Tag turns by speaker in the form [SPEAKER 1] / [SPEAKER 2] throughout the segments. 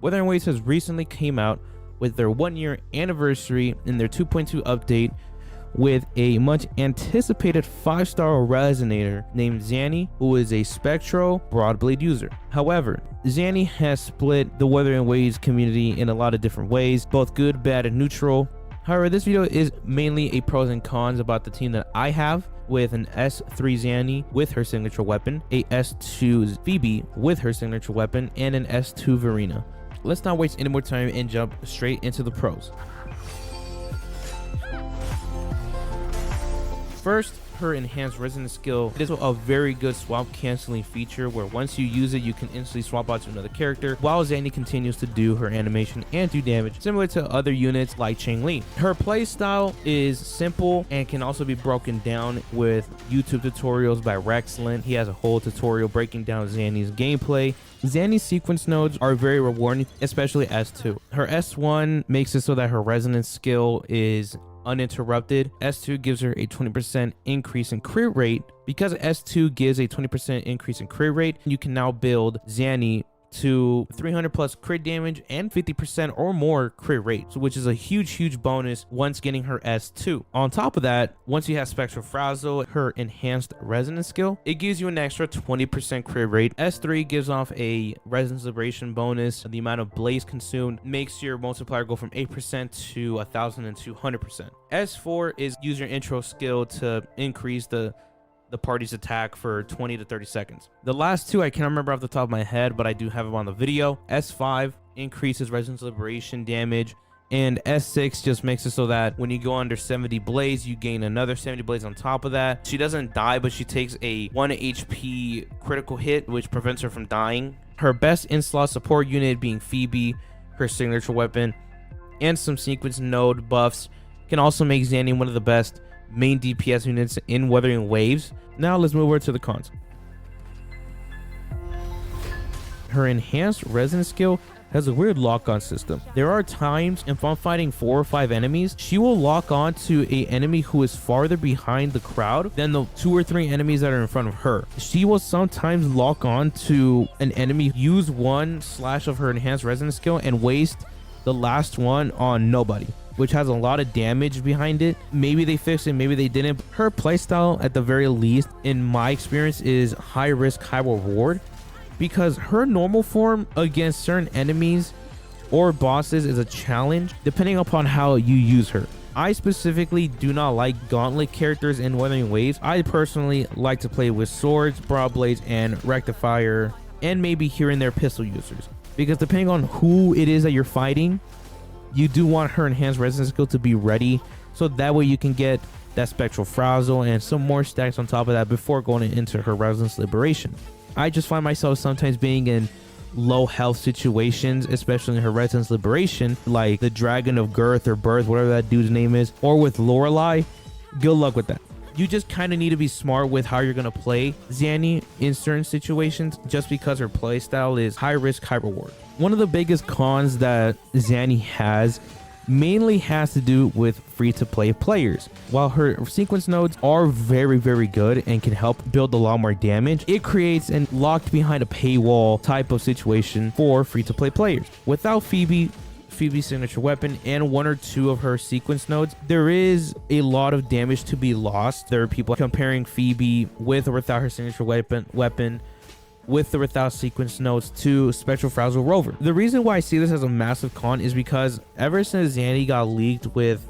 [SPEAKER 1] Wuthering Waves has recently came out with their 1-year anniversary in their 2.2 update with a much anticipated 5-star resonator named Zani, who is a Spectro Broadblade user. However, Zani has split the Wuthering Waves community in a lot of different ways, both good, bad, and neutral. However, this video is mainly a pros and cons about the team that I have, with an S3 Zani with her signature weapon, a S2 Phoebe with her signature weapon, and an S2 Verena. Let's not waste any more time and jump straight into the pros. First, her enhanced resonance skill. It is a very good swap canceling feature where once you use it, you can instantly swap out to another character while Zani continues to do her animation and do damage, similar to other units like Chang-Li. Her playstyle is simple and can also be broken down with YouTube tutorials by Rexlin. He has a whole tutorial breaking down Zani's gameplay. Zani's sequence nodes are very rewarding, especially S2. Her S1 makes it so that her resonance skill is uninterrupted. S2 gives her a 20% increase in crit rate. Because S2 gives a 20% increase in crit rate, you can now build Zani to 300 plus crit damage and 50% or more crit rate, so which is a huge bonus once getting her S2. On top of that, once you have Spectral Frazzle, her enhanced resonance skill, it gives you an extra 20% crit rate. S3 gives off a resonance liberation bonus. The amount of blaze consumed makes your multiplier go from 8% to 1000 and 200%. S4 is use your intro skill to increase the party's attack for 20 to 30 seconds. The last two I can't remember off the top of my head, but I do have them on the video. S5 increases resonance liberation damage, and S6 just makes it so that when you go under 70 blaze, you gain another 70 blaze on top of that. She doesn't die, but she takes a 1 HP critical hit, which prevents her from dying. Her best in-slot support unit being Phoebe, her signature weapon, and some sequence node buffs can also make Zani one of the best main DPS units in Wuthering Waves. Now let's move over to the cons. Her enhanced resonance skill has a weird lock-on system. There are times if I'm fighting 4 or 5 enemies, she will lock on to a enemy who is farther behind the crowd than the 2 or 3 enemies that are in front of her. She will sometimes lock on to an enemy, use one slash of her enhanced resonance skill and waste the last one on nobody, which has a lot of damage behind it. Maybe they fixed it, maybe they didn't. Her playstyle, at the very least, in my experience, is high risk, high reward, because her normal form against certain enemies or bosses is a challenge depending upon how you use her. I specifically do not like gauntlet characters in Wuthering Waves. I personally like to play with swords, broad blades, and rectifier, and maybe here and there pistol users, because depending on who it is that you're fighting, you do want her enhanced resonance skill to be ready, so that way you can get that Spectral Frazzle and some more stacks on top of that before going into her resonance liberation. I just find myself sometimes being in low health situations, especially in her resonance liberation, like the Dragon of Girth or Birth, whatever that dude's name is, or with Lorelei. Good luck with that. You just kind of need to be smart with how you're going to play Zani in certain situations, just because her play style is high risk, high reward. One of the biggest cons that Zani has mainly has to do with free-to-play players. While her sequence nodes are very good and can help build a lot more damage, it creates an locked behind a paywall type of situation for free-to-play players. Without Phoebe's signature weapon and 1 or 2 of her sequence nodes, there is a lot of damage to be lost. There are people comparing Phoebe with or without her signature weapon with or without sequence nodes to Spectral Frazzle Rover. The reason why I see this as a massive con is because ever since Zani got leaked with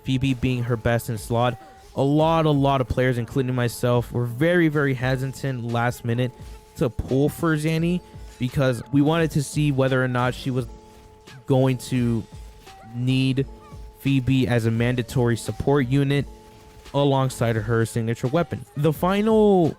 [SPEAKER 1] Phoebe being her best in slot, a lot of players, including myself, were very hesitant last minute to pull for Zani, because we wanted to see whether or not she was going to need Phoebe as a mandatory support unit alongside her signature weapon. The final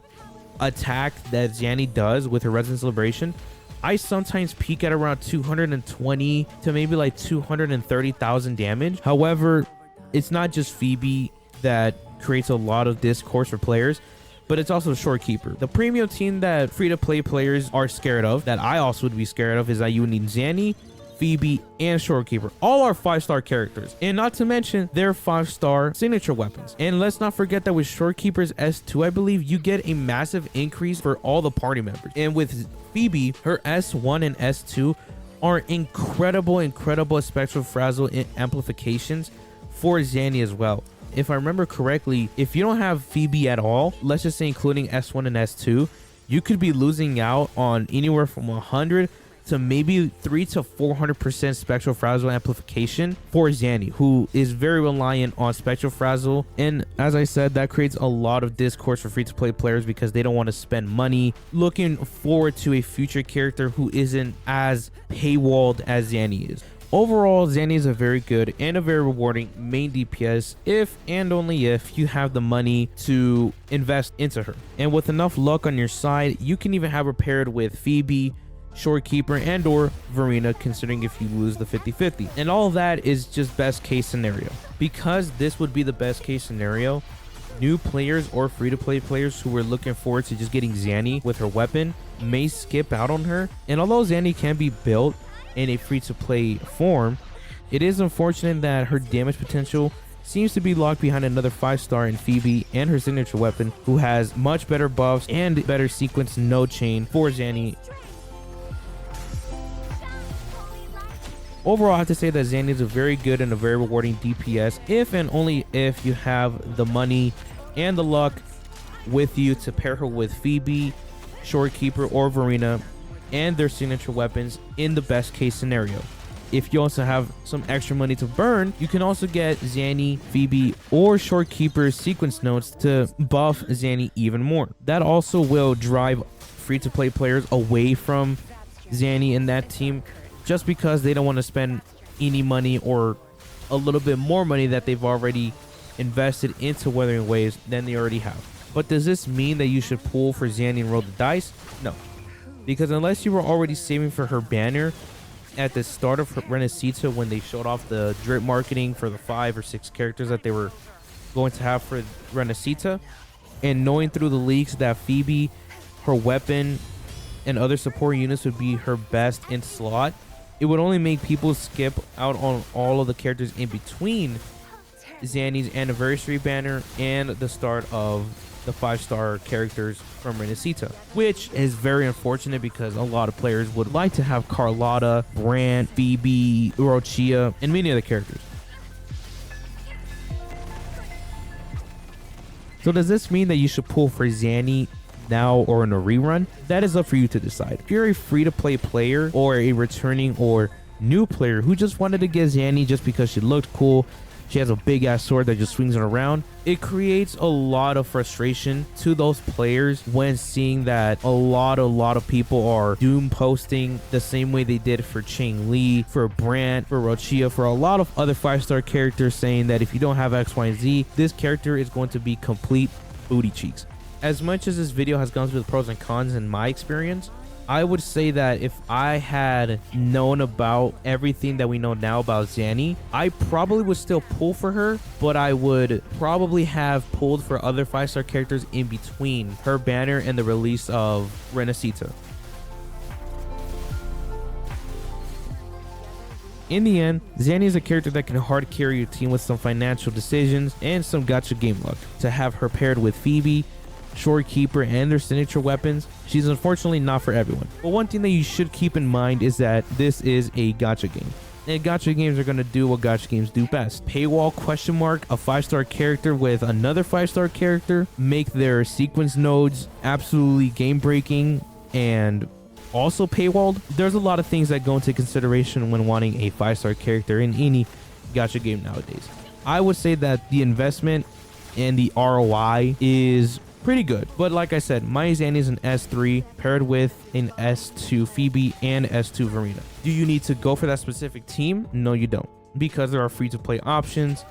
[SPEAKER 1] attack that Zani does with her resonance liberation, I sometimes peak at around 220 to maybe like 230,000 damage. However, it's not just Phoebe that creates a lot of discourse for players, but it's also Shorekeeper. The premium team that free-to-play players are scared of, that I also would be scared of, is that you would need Zani, Phoebe, and Shorekeeper. All are 5-star characters, and not to mention their 5-star signature weapons. And let's not forget that with Shorekeeper's S2, I believe you get a massive increase for all the party members. And with Phoebe, her S1 and S2 are incredible spectral frazzle amplifications for Zani as well. If I remember correctly, if you don't have Phoebe at all, let's just say including S1 and S2, you could be losing out on anywhere from 100 to maybe 300 to 400% spectral frazzle amplification for Zani, who is very reliant on spectral frazzle. And as I said, that creates a lot of discourse for free-to-play players because they don't want to spend money looking forward to a future character who isn't as paywalled as Zani is. Overall, Zani is a very good and a very rewarding main DPS if and only if you have the money to invest into her. And with enough luck on your side, you can even have her paired with Phoebe, Shorekeeper, and or Verena, considering if you lose the 50-50. And all of that is just best case scenario. Because this would be the best case scenario, new players or free-to-play players who were looking forward to just getting Zani with her weapon may skip out on her. And although Zani can be built in a free-to-play form, it is unfortunate that her damage potential seems to be locked behind another 5-star in Phoebe and her signature weapon, who has much better buffs and better sequence node chain for Zani. Overall, I have to say that Zani is a very good and a very rewarding DPS if and only if you have the money and the luck with you to pair her with Phoebe, Shorekeeper, or Verena and their signature weapons in the best case scenario. If you also have some extra money to burn, you can also get Zani, Phoebe, or Shorekeeper's sequence notes to buff Zani even more. That also will drive free-to-play players away from Zani and that team, just because they don't want to spend any money or a little bit more money that they've already invested into Wuthering Waves than they already have. But does this mean that you should pull for Zani and roll the dice? No. Because unless you were already saving for her banner at the start of Renesita, when they showed off the drip marketing for the 5 or 6 characters that they were going to have for Renesita, and knowing through the leaks that Phoebe, her weapon, and other support units would be her best in slot, it would only make people skip out on all of the characters in between Zani's anniversary banner and the start of the 5-star characters from Renesita, which is very unfortunate because a lot of players would like to have Carlotta, Brant, Phoebe, Urochia, and many other characters. So does this mean that you should pull for Zani now or in a rerun? That is up for you to decide. If you're a free-to-play player or a returning or new player who just wanted to get Zani just because she looked cool, she has a big ass sword that just swings it around, it creates a lot of frustration to those players when seeing that a lot of people are doom posting the same way they did for Chang Li, for Brant, for Rochia, for a lot of other 5-star characters, saying that if you don't have X, Y, and Z, this character is going to be complete booty cheeks. As much as this video has gone through the pros and cons in my experience, I would say that if I had known about everything that we know now about Zani, I probably would still pull for her, but I would probably have pulled for other 5-star characters in between her banner and the release of Renesita. In the end, Zani is a character that can hard carry your team with some financial decisions and some gacha game luck. To have her paired with Phoebe, Shorekeeper, and their signature weapons, she's unfortunately not for everyone. But one thing that you should keep in mind is that this is a gacha game, and gacha games are going to do what gacha games do best: paywall ? A 5-star character with another 5-star character, make their sequence nodes absolutely game breaking and also paywalled. There's a lot of things that go into consideration when wanting a 5-star character in any gacha game nowadays. I would say that the investment and the ROI is pretty good, but like I said, my Zani is an S3 paired with an S2 Phoebe and S2 Verena. Do you need to go for that specific team? No, you don't, because there are free-to-play options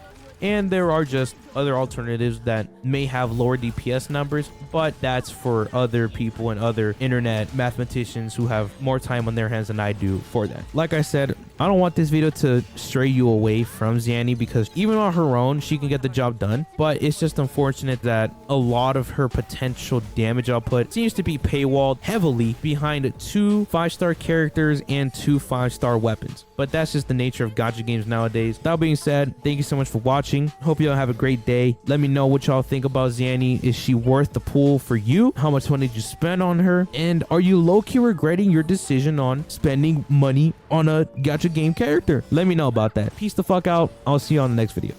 [SPEAKER 1] and there are just other alternatives that may have lower DPS numbers, but that's for other people and other internet mathematicians who have more time on their hands than I do for that. Like I said, I don't want this video to stray you away from Zani, because even on her own, she can get the job done, but it's just unfortunate that a lot of her potential damage output seems to be paywalled heavily behind 2 5-star characters and 2 5-star weapons. But that's just the nature of gacha games nowadays. That being said, thank you so much for watching. watching. Hope y'all have a great day. Let me know what y'all think about Zani. Is she worth the pull for you? How much money did you spend on her? And are you low-key regretting your decision on spending money on a gacha game character? Let me know about that. Peace the fuck out. I'll see you on the next video.